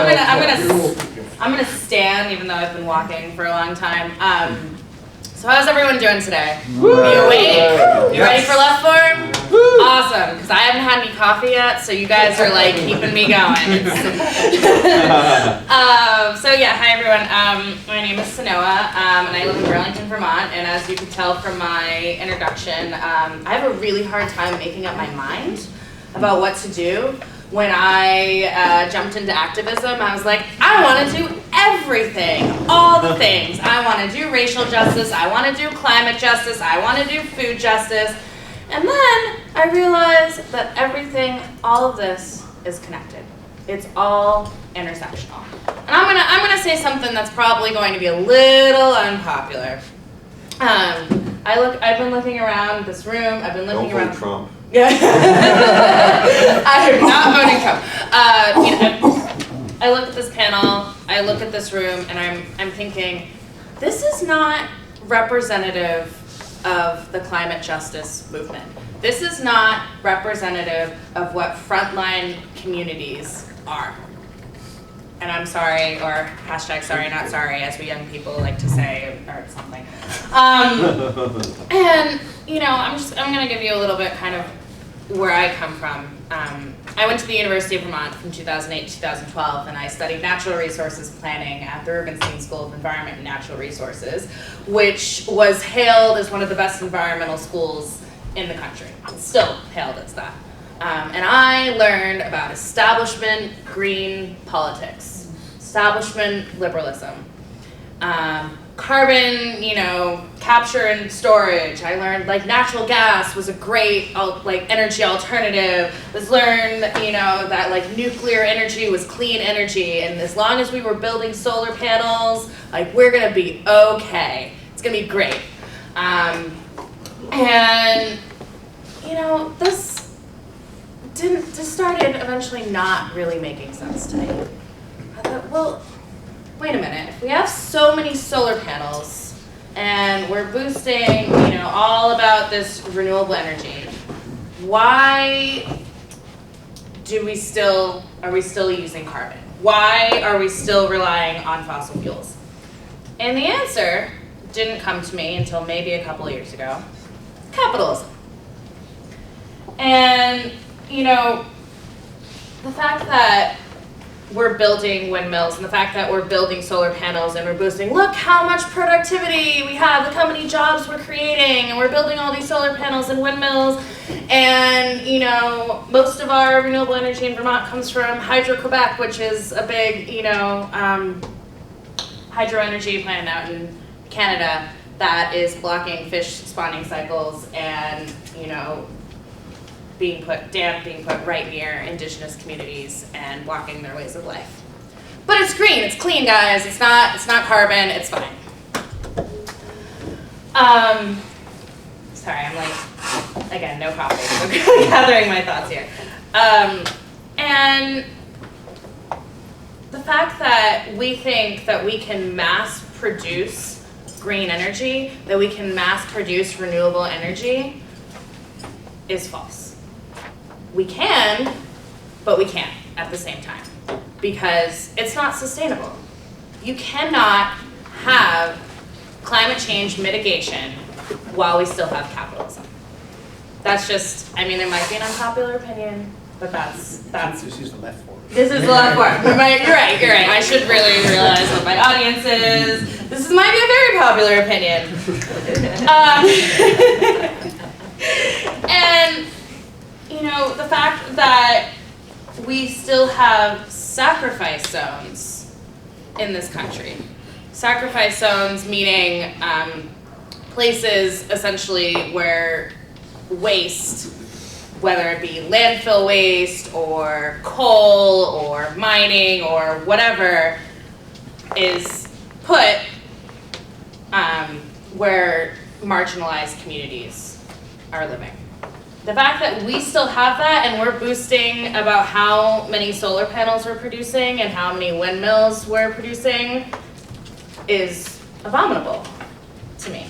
I'm gonna stand, even though I've been walking for a long time. So how's everyone doing today? Are you awake? You ready for left form? Awesome, because I haven't had any coffee yet, so you guys are like keeping me going. So yeah, hi everyone. My name is Senowa, and I live in Burlington, Vermont. And as you can tell from my introduction, I have a really hard time making up my mind about what to do. When I jumped into activism, I was like, I want to do everything, all the things. I want to do racial justice, I want to do climate justice, I want to do food justice. And then I realized that everything, all of this is connected. It's all intersectional. And I'm gonna say something that's probably going to be a little unpopular. I've been looking around this room, I've been looking around. Trump. Yeah. I am not voting Trump. I look at this panel, I look at this room, and I'm thinking, this is not representative of the climate justice movement. This is not representative of what frontline communities are. And I'm sorry, or hashtag sorry, not sorry, as we young people like to say, or something. And you know, I'm gonna give you a little bit kind of where I come from. I went to the University of Vermont from 2008 to 2012, and I studied natural resources planning at the Rubenstein School of Environment and Natural Resources, which was hailed as one of the best environmental schools in the country. It's still hailed as that. And I learned about establishment green politics, establishment liberalism, carbon, capture and storage. I learned like natural gas was a great energy alternative. Let's learn that like nuclear energy was clean energy, and as long as we were building solar panels, like we're gonna be okay. It's gonna be great. And this started eventually not really making sense to me. I thought, well, wait a minute, if we have so many solar panels and we're boosting, all about this renewable energy, why are we still using carbon? Why are we still relying on fossil fuels? And the answer didn't come to me until maybe a couple of years ago. Capitalism. And, the fact that we're building windmills and the fact that we're building solar panels and we're boosting, look how much productivity we have, look how many jobs we're creating, and we're building all these solar panels and windmills, and most of our renewable energy in Vermont comes from Hydro-Quebec, which is a big hydro energy plant out in Canada that is blocking fish spawning cycles and being put right near indigenous communities and blocking their ways of life. But it's green, it's clean, guys. It's not carbon, it's fine. Sorry, I'm like, again, no coffee, so gathering my thoughts here. And the fact that we think that we can mass produce green energy, that we can mass produce renewable energy is false. We can, but we can't at the same time because it's not sustainable. You cannot have climate change mitigation while we still have capitalism. That's just, it might be an unpopular opinion, but that's. This is the left form. This is the left form. You're right. I should really realize what my audience is. This might be a very popular opinion. And the fact that we still have sacrifice zones in this country. Sacrifice zones meaning places essentially where waste, whether it be landfill waste or coal or mining or whatever, is put where marginalized communities are living. The fact that we still have that and we're boosting about how many solar panels we're producing and how many windmills we're producing is abominable to me.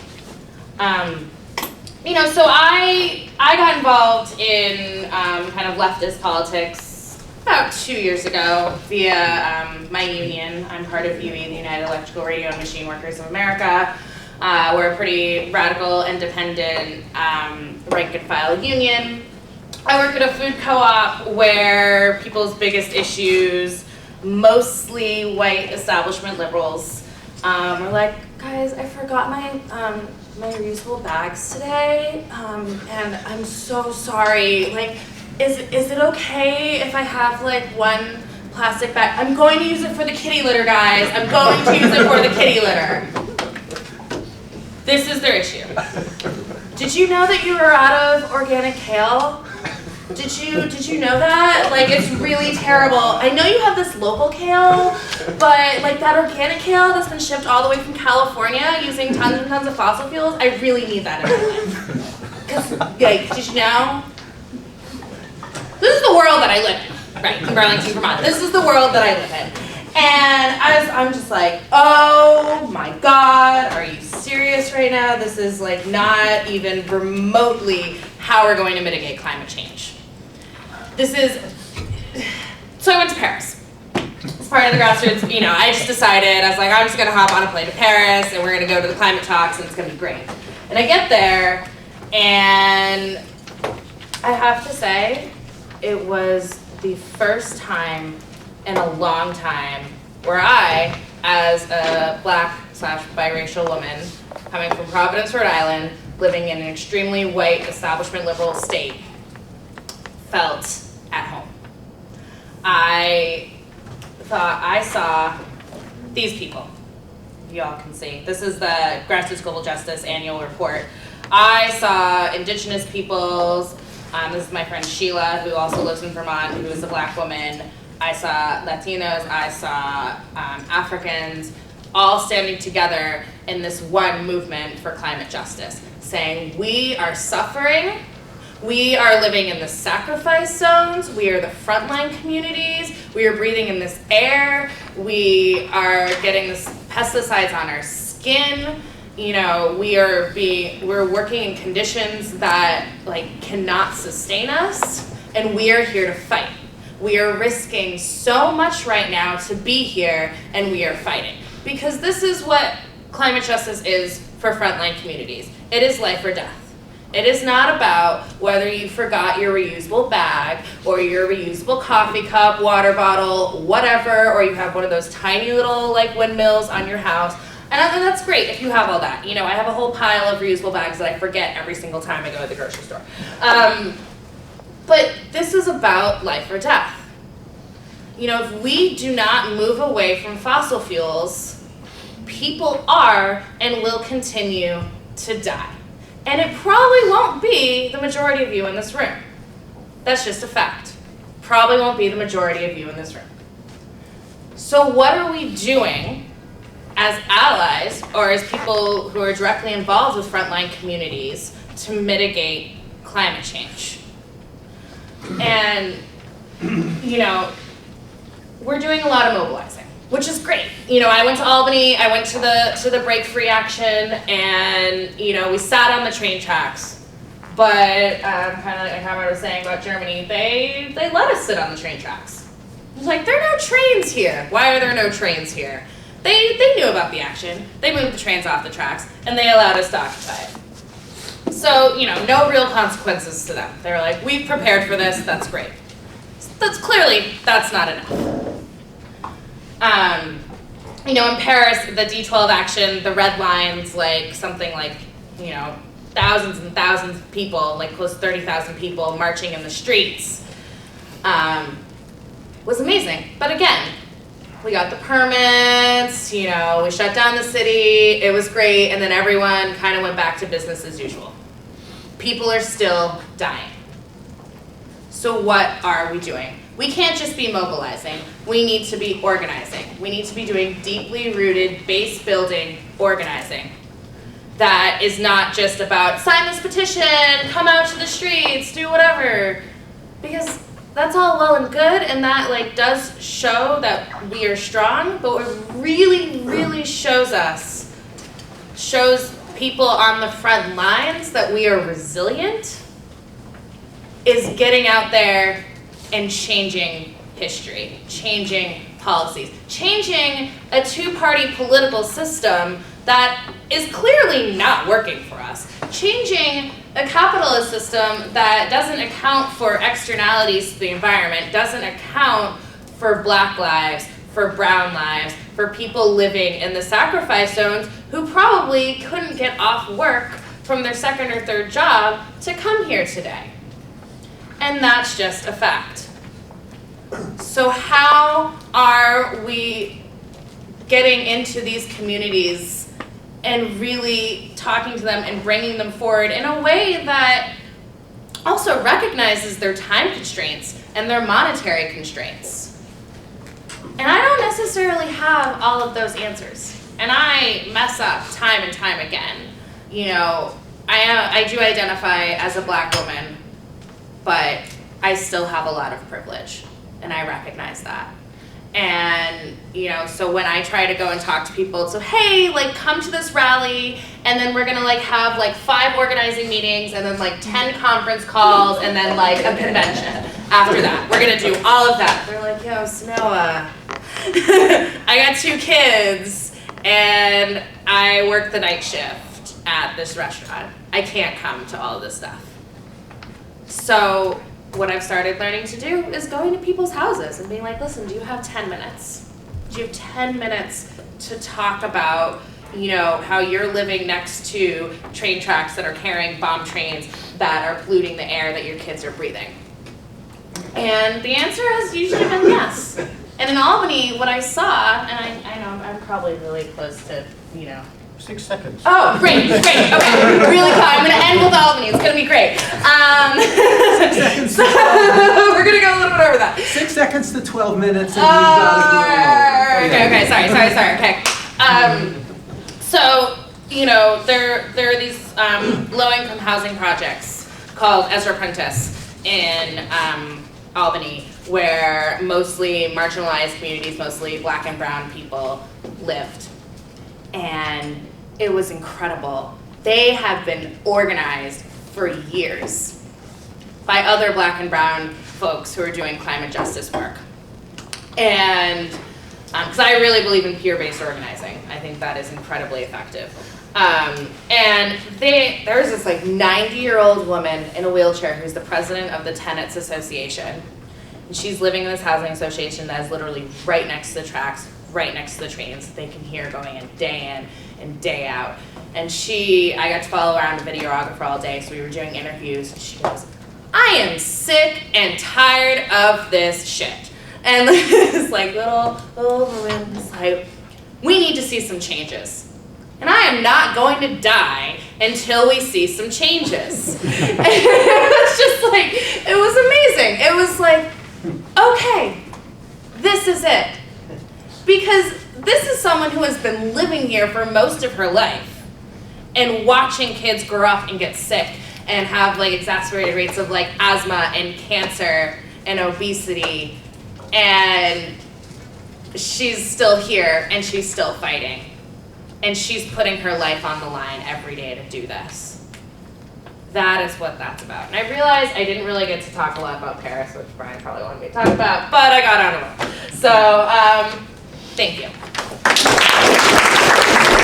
So I got involved in kind of leftist politics about 2 years ago via my union. I'm part of UE, the United Electrical Radio and Machine Workers of America. We're a pretty radical, independent, rank and file union. I work at a food co-op where people's biggest issues, mostly white establishment liberals, are like, guys, I forgot my reusable bags today, and I'm so sorry. Like, is it okay if I have like one plastic bag? I'm going to use it for the kitty litter, guys. I'm going to use it for the kitty litter. This is their issue. Did you know that you were out of organic kale? Did you know that? Like, it's really terrible. I know you have this local kale, but like that organic kale that's been shipped all the way from California using tons and tons of fossil fuels, I really need that in my life. Because, like, did you know? This is the world that I live in, right, in Burlington, Vermont. This is the world that I live in. And I'm just like, oh my God, are you serious right now? This is like not even remotely how we're going to mitigate climate change. So I went to Paris. As part of the grassroots, I just decided, I was like, I'm just gonna hop on a plane to Paris and we're gonna go to the climate talks and it's gonna be great. And I get there and I have to say, it was the first time in a long time where I, as a Black/biracial woman coming from Providence, Rhode Island, living in an extremely white establishment liberal state, felt at home. I thought I saw these people. Y'all can see. This is the Grassroots Global Justice annual report. I saw Indigenous peoples. This is my friend Sheila, who also lives in Vermont, who is a Black woman. I saw Latinos, I saw Africans, all standing together in this one movement for climate justice, saying we are suffering, we are living in the sacrifice zones, we are the frontline communities, we are breathing in this air, we are getting this pesticides on our skin, we're working in conditions that cannot sustain us, and we are here to fight. We are risking so much right now to be here, and we are fighting. Because this is what climate justice is for frontline communities. It is life or death. It is not about whether you forgot your reusable bag, or your reusable coffee cup, water bottle, whatever, or you have one of those tiny little windmills on your house. And that's great if you have all that. I have a whole pile of reusable bags that I forget every single time I go to the grocery store. But this is about life or death. If we do not move away from fossil fuels, people are and will continue to die. And it probably won't be the majority of you in this room. That's just a fact. Probably won't be the majority of you in this room. So what are we doing as allies, or as people who are directly involved with frontline communities, to mitigate climate change? And, we're doing a lot of mobilizing, which is great. I went to Albany, I went to the Break Free Action, and, we sat on the train tracks. But, kind of like my comrade was saying about Germany, they let us sit on the train tracks. I was like, there are no trains here. Why are there no trains here? They knew about the action. They moved the trains off the tracks, and they allowed us to occupy it. So, no real consequences to them. They were like, we've prepared for this, that's great. That's not enough. In Paris, the D12 action, the red lines, thousands and thousands of people, close to 30,000 people marching in the streets, was amazing. But again, we got the permits, we shut down the city, it was great, and then everyone kind of went back to business as usual. People are still dying. So what are we doing? We can't just be mobilizing. We need to be organizing. We need to be doing deeply rooted, base building organizing. That is not just about sign this petition, come out to the streets, do whatever. Because that's all well and good, and that does show that we are strong, but what really shows people on the front lines that we are resilient, is getting out there and changing history, changing policies, changing a two-party political system that is clearly not working for us, changing a capitalist system that doesn't account for externalities to the environment, doesn't account for Black lives, for brown lives, for people living in the sacrifice zones who probably couldn't get off work from their second or third job to come here today. And that's just a fact. So how are we getting into these communities and really talking to them and bringing them forward in a way that also recognizes their time constraints and their monetary constraints? And I don't necessarily have all of those answers. And I mess up time and time again. You know, I do identify as a Black woman, but I still have a lot of privilege, and I recognize that. And, you know, so when I try to go and talk to people, so hey, like come to this rally, and then we're gonna like have like 5 organizing meetings, and then like 10 conference calls, and then like a convention after that. We're gonna do all of that. They're like, yo, Senowa, I got 2 kids, and I work the night shift at this restaurant. I can't come to all of this stuff. So what I've started learning to do is going to people's houses and being like, listen, do you have 10 minutes? Do you have 10 minutes to talk about, you know, how you're living next to train tracks that are carrying bomb trains that are polluting the air that your kids are breathing? And the answer has usually been yes. And in Albany, what I saw, and I know I'm probably really close to, you know, 6 seconds. Oh, great, okay. Really quick. I'm gonna end with Albany. It's gonna be great. 6 seconds. So we're gonna go a little bit over that. 6 seconds to 12 minutes, and you've got to go. Okay, sorry, okay. So, you know, there are these low-income housing projects called Ezra Prentice in Albany, where mostly marginalized communities, mostly Black and brown people lived. And it was incredible. They have been organized for years by other Black and brown folks who are doing climate justice work. And because I really believe in peer-based organizing. I think that is incredibly effective. And there's this like 90-year-old woman in a wheelchair who's the president of the Tenants Association. And she's living in this housing association that is literally right next to the tracks, right next to the trains that they can hear going in and day out. And I got to follow around a videographer all day, so we were doing interviews, and she goes, I am sick and tired of this shit. And this like little woman is like, we need to see some changes. And I am not going to die until we see some changes. And it was just like, it was amazing. It was like, okay, this is it. Because this is someone who has been living here for most of her life and watching kids grow up and get sick and have like exacerbated rates of like asthma and cancer and obesity, and she's still here and she's still fighting, and she's putting her life on the line every day to do this. That is what that's about. And I realized I didn't really get to talk a lot about Paris, which Brian probably wanted me to talk about, but I got on a roll. So thank you.